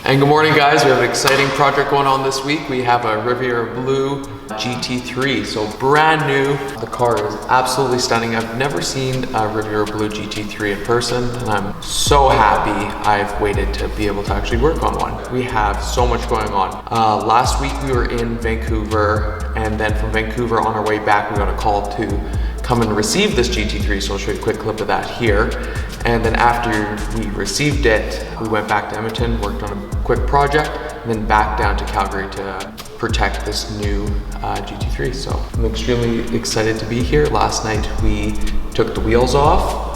And good morning, guys. We have an exciting project going on this week. We have a Riviera Blue GT3, so brand new. The car is absolutely stunning. I've never seen a Riviera Blue GT3 in person, and I'm so happy I've waited to be able to actually work on one. We have so much going on. Last week we were in Vancouver, and then from Vancouver on our way back, we got a call to come and receive this GT3, so I'll show you a quick clip of that here. And then after we received it, we went back to Edmonton, worked on a quick project, and then back down to Calgary to protect this new GT3. So I'm extremely excited to be here. Last night we took the wheels off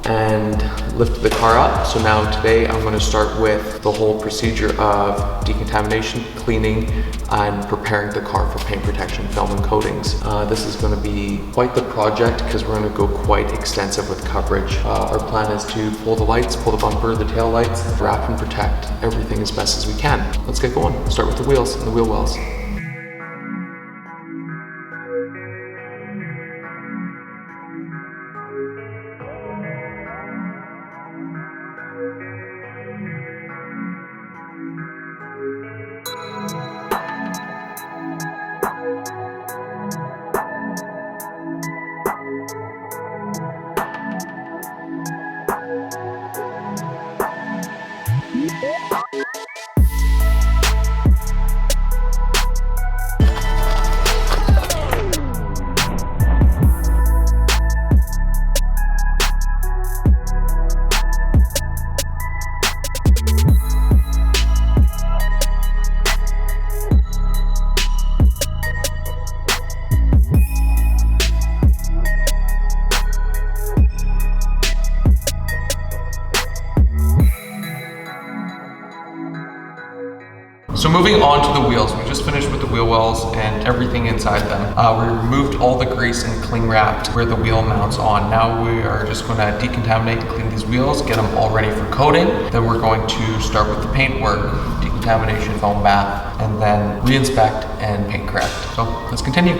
and lifted the car up. So now today I'm going to start with the whole procedure of decontamination, cleaning, and preparing the car for paint protection, film, and coatings. This is going to be quite the project because we're going to go quite extensive with coverage. Our plan is to pull the lights, pull the bumper, the tail lights, wrap and protect everything as best as we can. Let's get going. We'll start with the wheels and the wheel wells. So moving on to the wheels, we just finished with the wheel wells and everything inside them. We removed all the grease and cling wrapped where the wheel mounts on. Now we are just going to decontaminate and clean these wheels, get them all ready for coating. Then we're going to start with the paint work, decontamination, foam bath, and then re-inspect and paint correct. So let's continue.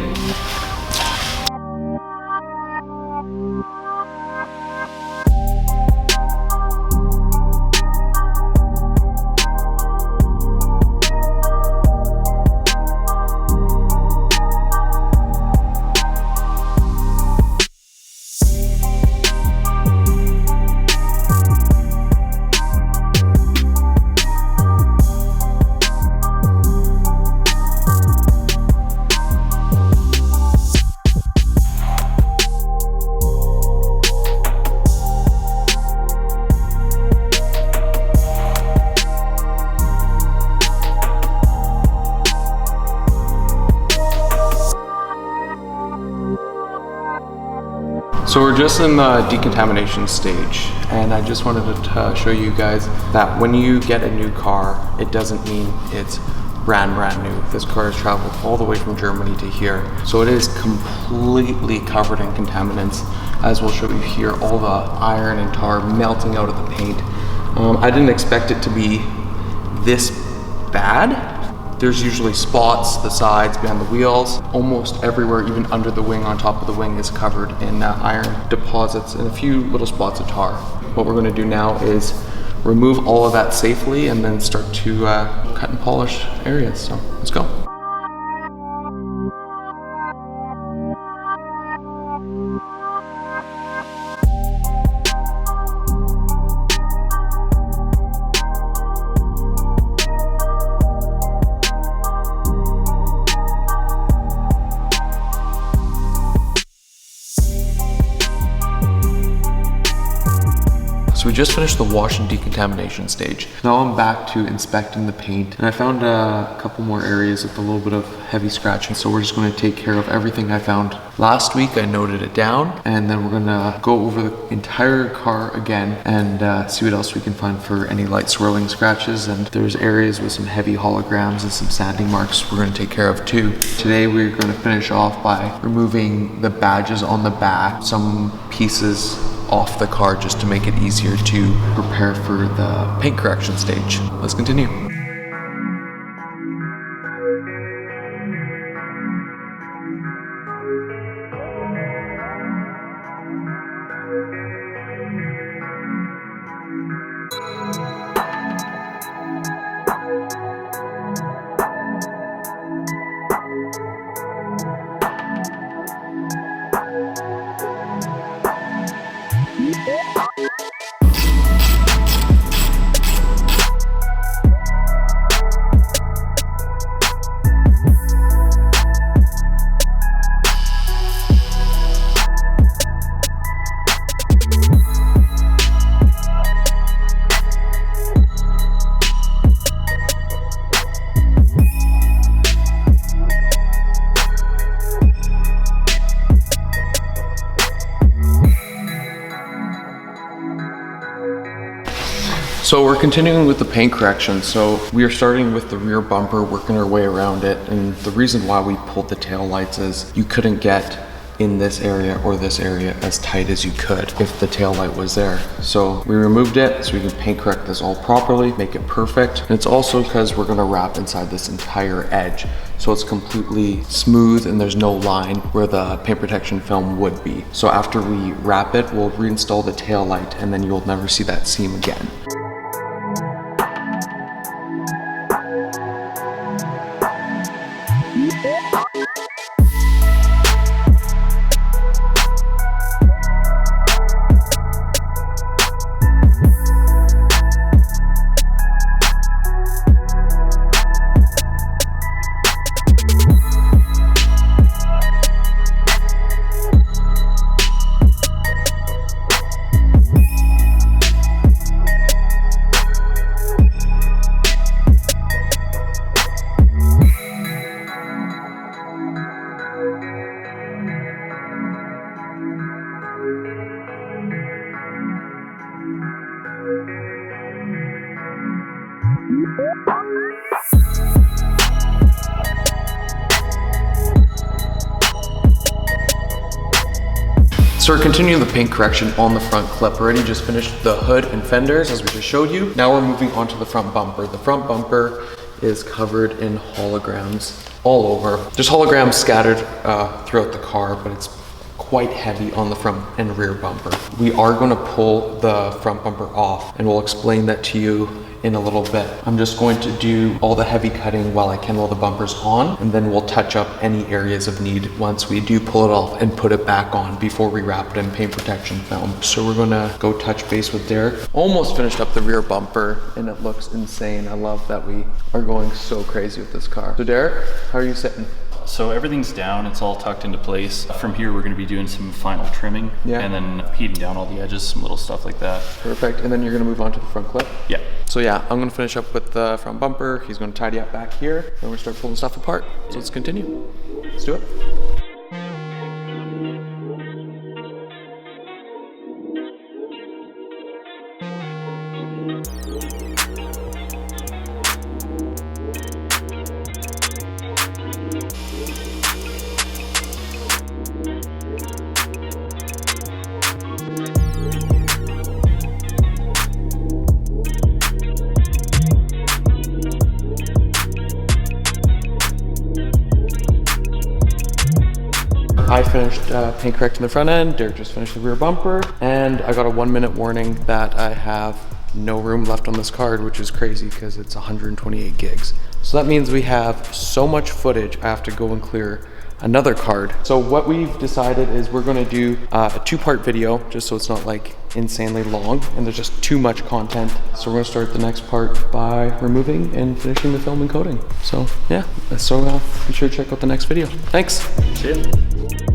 So we're just in the decontamination stage, and I just wanted to show you guys that when you get a new car, it doesn't mean it's brand new. This car has traveled all the way from Germany to here, so it is completely covered in contaminants. As we'll show you here, all the iron and tar melting out of the paint. I didn't expect it to be this bad. There's usually spots, the sides, behind the wheels, almost everywhere, even under the wing, on top of the wing, is covered in iron deposits and a few little spots of tar. What we're gonna do now is remove all of that safely and then start to cut and polish areas. So let's go. So we just finished the wash and decontamination stage. Now I'm back to inspecting the paint, and I found a couple more areas with a little bit of heavy scratching. So we're just going to take care of everything I found last week. I noted it down, and then we're going to go over the entire car again and see what else we can find for any light swirling scratches. And there's areas with some heavy holograms and some sanding marks we're going to take care of too. Today we're going to finish off by removing the badges on the back, some pieces off the car just to make it easier to prepare for the paint correction stage. Let's continue. So we're continuing with the paint correction. So we are starting with the rear bumper, working our way around it. And the reason why we pulled the tail lights is you couldn't get in this area or this area as tight as you could if the tail light was there. So we removed it so we can paint correct this all properly, make it perfect. And it's also because we're gonna wrap inside this entire edge. So it's completely smooth and there's no line where the paint protection film would be. So after we wrap it, we'll reinstall the tail light and then you'll never see that seam again. So we're continuing the paint correction on the front clip. Already just finished the hood and fenders as we just showed you. Now we're moving on to the front bumper. The front bumper is covered in holograms all over. Just holograms scattered throughout the car, but it's quite heavy on the front and rear bumper. We are going to pull the front bumper off and we'll explain that to you in a little bit. I'm just going to do all the heavy cutting while I can while the bumper's on, and then we'll touch up any areas of need once we do pull it off and put it back on before we wrap it in paint protection film. So we're gonna go touch base with Derek. Almost finished up the rear bumper and it looks insane. I love that we are going so crazy with this car. So Derek, how are you sitting? So everything's down, it's all tucked into place. From here, we're gonna be doing some final trimming and then heating down all the edges, some little stuff like that. Perfect, and then you're gonna move on to the front clip? Yeah. So yeah, I'm gonna finish up with the front bumper. He's gonna tidy up back here. Then we're gonna start pulling stuff apart. So let's continue. Let's do it. I finished paint correcting the front end, Derek just finished the rear bumper, and I got a 1 minute warning that I have no room left on this card, which is crazy because it's 128 gigs. So that means we have so much footage, I have to go and clear another card. So what we've decided is we're gonna do a 2-part video, just so it's not like insanely long and there's just too much content. So we're gonna start the next part by removing and finishing the film and coating. So yeah, so be sure to check out the next video. Thanks. See ya.